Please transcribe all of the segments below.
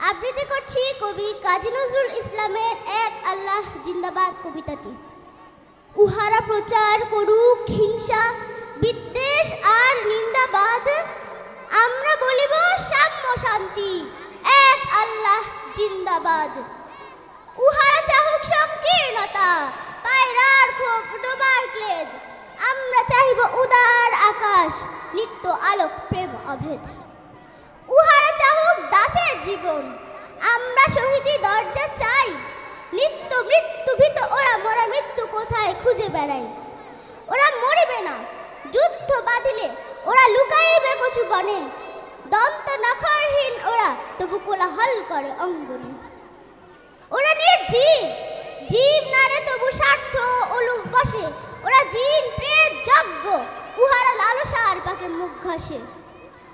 আবৃত্তি করছি কবি কাজী নজরুল ইসলামের এক আল্লাহ জিন্দাবাদ কবিতাটি। উহারা প্রচার করুক হিংসা বিদ্বেষ আর নিন্দাবাদ, আমরা বলিব সাম্য শান্তি এক আল্লাহ জিন্দাবাদ। উহারা চাহুক সংকীর্ণতা পায়রার ক্ষোভ ডোবার ক্লেদ, আমরা চাহিব উদার আকাশ নিত্য আলোক প্রেম অভেদ। উহারা চাহুক দাসের জীবন, আমরা শহীদি দরজা চাই, নিত্য মৃত্যু ভীত ওরা মরা মৃত্যু কোথায় খুঁজে বেড়াই। ওরা মরিবে না যুদ্ধ বাঁধিলে, ওরা লুকাইবে কচু বনে, দন্ত নখরহীন ওরা তবু কোলাহল করে অঙ্গনে। ওরা নির্জীব জীব নারে তবু স্বার্থ অলুপ বসে, ওরা জিন প্রেত যজ্ঞ উহারা লালসার পাকে মুখ ঘষে।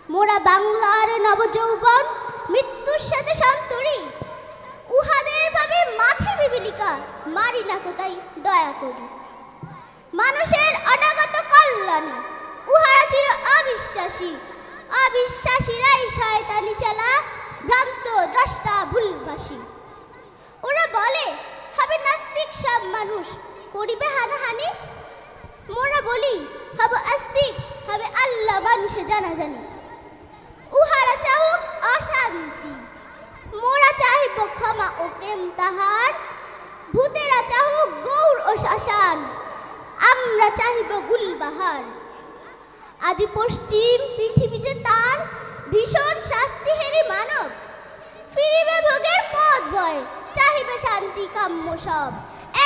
মোরা বাংলার নবযৌবন মৃত্যুর সাথে সন্তরী, উহাদের ভাবে মাছি পিপিলিকা মারি না কোথায় দয়া করি। মানুষের অনাগত কল্যাণে উহারা চির অবিশ্বাসী, অবিশ্বাসীরাই শয়তানি চালা ভ্রান্ত দ্রষ্টা ভুলবাসী। ওরা বলে হবে নাস্তিক সব মানুষ করিবে হানাহানি, মোরা বলি হব আস্তিক হবে আল্লাহ মানুষে জানাজানি। উহারা চাহুক অশান্তি, মোরা চাহিব ক্ষমা ও প্রেম তাহার, ভূতেরা চাহুক গৌর ও শ্মশান, আমরা চাহিব গুলবাহার। আদি পশ্চিম পৃথিবীতে তার ভীষণ শাস্তি হেরি মানব, ফিরিবে ভোগের পথ ভয় চাহিবে শান্তি কাম্য সব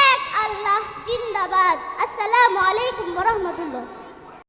এক আল্লাহ জিন্দাবাদ। আসসালামু আলাইকুম ওয়া রাহমাতুল্লাহ।